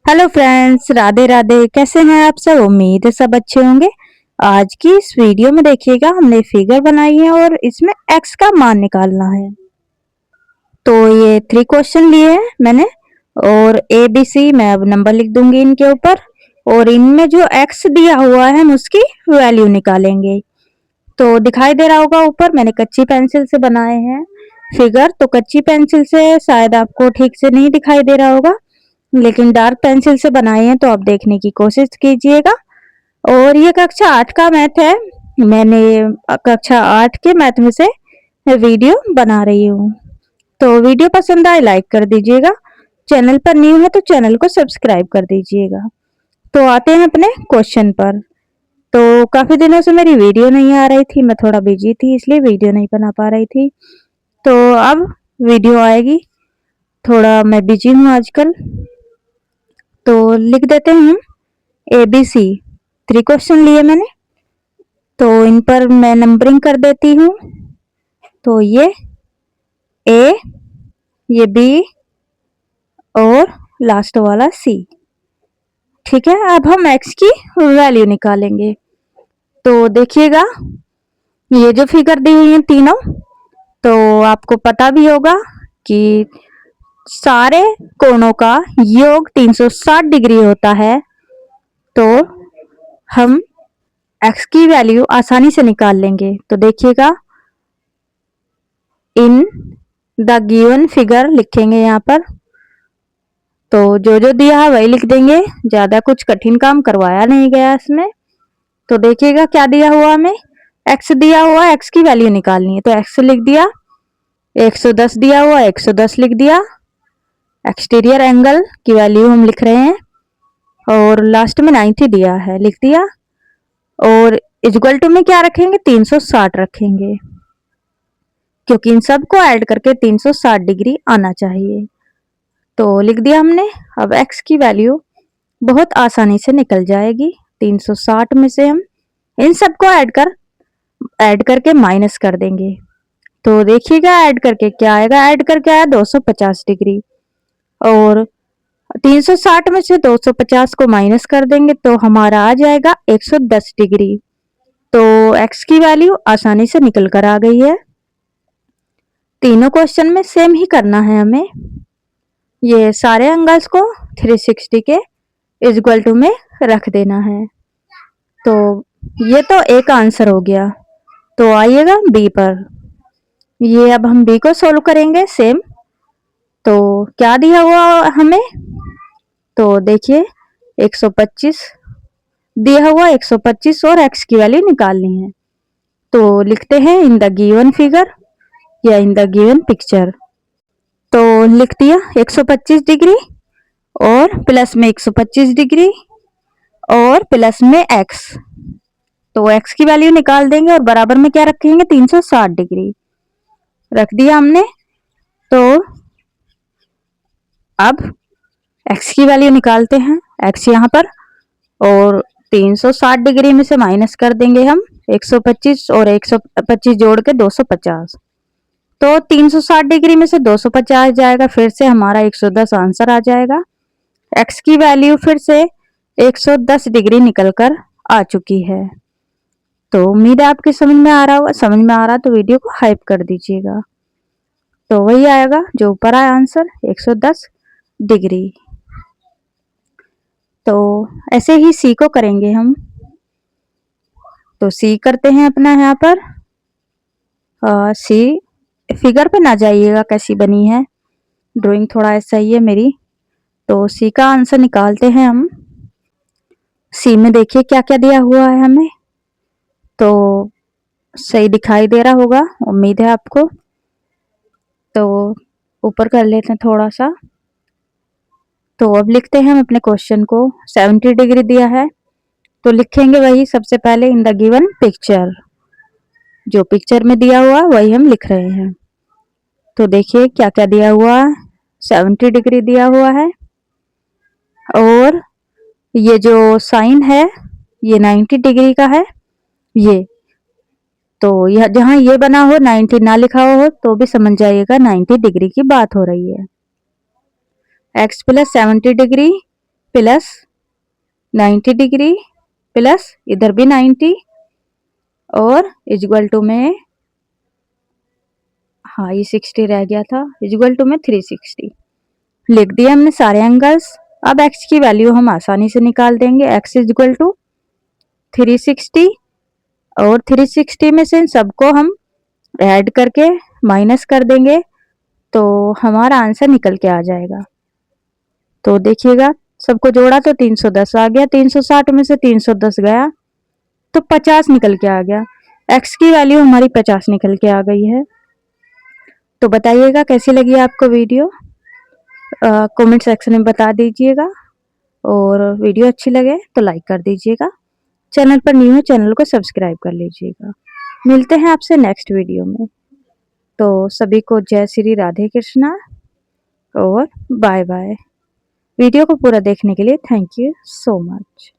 Hello friends, Radhe Radhe. कैसे हैं आप सब? उम्मीद है सब अच्छे होंगे। आज की इस वीडियो में देखिएगा, हमने फिगर बनाई है और इसमें एक्स का मान निकालना है। तो ये 3 क्वेश्चन लिए हैं मैंने और ए बी सी मैं अब नंबर लिख दूंगी इनके ऊपर और इनमें जो एक्स दिया हुआ है हम उसकी वैल्यू निकालेंगे। तो दिखाई दे रहा होगा ऊपर मैंने कच्ची पेंसिल से बनाए हैं फिगर। तो कच्ची पेंसिल से शायद आपको ठीक से नहीं दिखाई दे रहा होगा, लेकिन डार्क पेंसिल से बनाए हैं तो आप देखने की कोशिश कीजिएगा। और ये कक्षा 8 का मैथ है। मैंने कक्षा 8 के मैथ में से वीडियो बना रही हूँ। तो वीडियो पसंद आए लाइक कर दीजिएगा। चैनल पर न्यू है तो चैनल को सब्सक्राइब कर दीजिएगा। तो आते हैं अपने क्वेश्चन पर। तो काफी दिनों से मेरी वीडियो नहीं आ रही थी, मैं थोड़ा बिजी थी इसलिए वीडियो नहीं बना पा रही थी। तो अब वीडियो आएगी। थोड़ा मैं बिजी हूँ आजकल। तो लिख देते हैं हम ए बी सी। 3 क्वेश्चन लिए मैंने, तो इन पर मैं नंबरिंग कर देती हूँ। तो ये ए, ये बी और लास्ट वाला सी। ठीक है, अब हम एक्स की वैल्यू निकालेंगे। तो देखिएगा, ये जो फिगर दी हुई है तीनों, तो आपको पता भी होगा कि सारे कोणों का योग 360 डिग्री होता है। तो हम एक्स की वैल्यू आसानी से निकाल लेंगे। तो देखिएगा, इन द गिवन फिगर लिखेंगे यहाँ पर। तो जो दिया है वही लिख देंगे, ज्यादा कुछ कठिन काम करवाया नहीं गया इसमें। तो देखिएगा क्या दिया हुआ हमें, एक्स दिया हुआ, एक्स की वैल्यू निकालनी है तो एक्स लिख दिया। 110 दिया हुआ, 110 लिख दिया। एक्सटीरियर एंगल की वैल्यू हम लिख रहे हैं और लास्ट में 90 दिया है, लिख दिया। और इक्वल टू में क्या रखेंगे, 360 रखेंगे, क्योंकि इन सबको ऐड करके 360 डिग्री आना चाहिए। तो लिख दिया हमने। अब x की वैल्यू बहुत आसानी से निकल जाएगी। 360 में से हम इन सबको ऐड करके माइनस कर देंगे। तो देखिएगा ऐड करके क्या आएगा, ऐड करके आया 250 डिग्री। और 360 में से 250 को माइनस कर देंगे तो हमारा आ जाएगा 110 डिग्री। तो x की वैल्यू आसानी से निकल कर आ गई है। तीनों क्वेश्चन में सेम ही करना है हमें। ये सारे एंगल्स को 360 के इक्वल टू में रख देना है। तो ये तो एक आंसर हो गया। तो आइएगा बी पर। ये अब हम बी को सोल्व करेंगे सेम। तो क्या दिया हुआ हमें, तो देखिए 125 दिया हुआ, 125 और x की वैल्यू निकालनी है। तो लिखते हैं इन द गिवन फिगर या इन द गिवन पिक्चर। तो लिख दिया 125 डिग्री और प्लस में 125 डिग्री और प्लस में x। तो x की वैल्यू निकाल देंगे और बराबर में क्या रखेंगे, 360 डिग्री रख दिया हमने। तो अब x की वैल्यू निकालते हैं, x यहाँ पर, और 360 डिग्री में से माइनस कर देंगे हम 125 और 125 जोड़ के 250। तो 360 डिग्री में से 250 जाएगा, फिर से हमारा 110 आंसर आ जाएगा। x की वैल्यू फिर से 110 डिग्री निकलकर आ चुकी है। तो उम्मीद है आपके समझ में आ रहा होगा। समझ में आ रहा तो वीडियो को हाइप कर दीजिएगा। तो वही आएगा जो ऊपर आया आंसर, 110 डिग्री। तो ऐसे ही सी को करेंगे हम। तो सी करते हैं अपना यहाँ पर। सी फिगर पे ना जाइएगा कैसी बनी है, ड्राइंग थोड़ा ऐसा ही है मेरी। तो सी का आंसर निकालते हैं हम। सी में देखिए क्या क्या दिया हुआ है हमें। तो सही दिखाई दे रहा होगा, उम्मीद है आपको। तो ऊपर कर लेते हैं थोड़ा सा। तो अब लिखते हैं हम अपने क्वेश्चन को। 70 डिग्री दिया है तो लिखेंगे वही सबसे पहले इन द गिवन पिक्चर। जो पिक्चर में दिया हुआ वही हम लिख रहे हैं। तो देखिए क्या क्या दिया हुआ, 70 डिग्री दिया हुआ है और ये जो साइन है ये 90 डिग्री का है। ये तो यह जहां ये बना हो 90 ना लिखा हो तो भी समझ जाइएगा 90 डिग्री की बात हो रही है। x plus 70 degree plus 90 degree plus इधर भी 90 और इक्वल टू में, हाँ ये 60 रह गया था, इक्वल टू में 360 लिख दिया हमने सारे एंगल्स। अब x की वैल्यू हम आसानी से निकाल देंगे, x इक्वल टू 360 और 360 में से सबको हम ऐड करके माइनस कर देंगे तो हमारा आंसर निकल के आ जाएगा। तो देखिएगा सबको जोड़ा तो 310 आ गया, 360 में से 310 गया तो 50 निकल के आ गया। x की वैल्यू हमारी 50 निकल के आ गई है। तो बताइएगा कैसी लगी आपको वीडियो, कमेंट सेक्शन में बता दीजिएगा और वीडियो अच्छी लगे तो लाइक कर दीजिएगा। चैनल पर न्यू है चैनल को सब्सक्राइब कर लीजिएगा। मिलते हैं आपसे नेक्स्ट वीडियो में। तो सभी को जय श्री राधे कृष्णा और बाय बाय। वीडियो को पूरा देखने के लिए थैंक यू सो मच।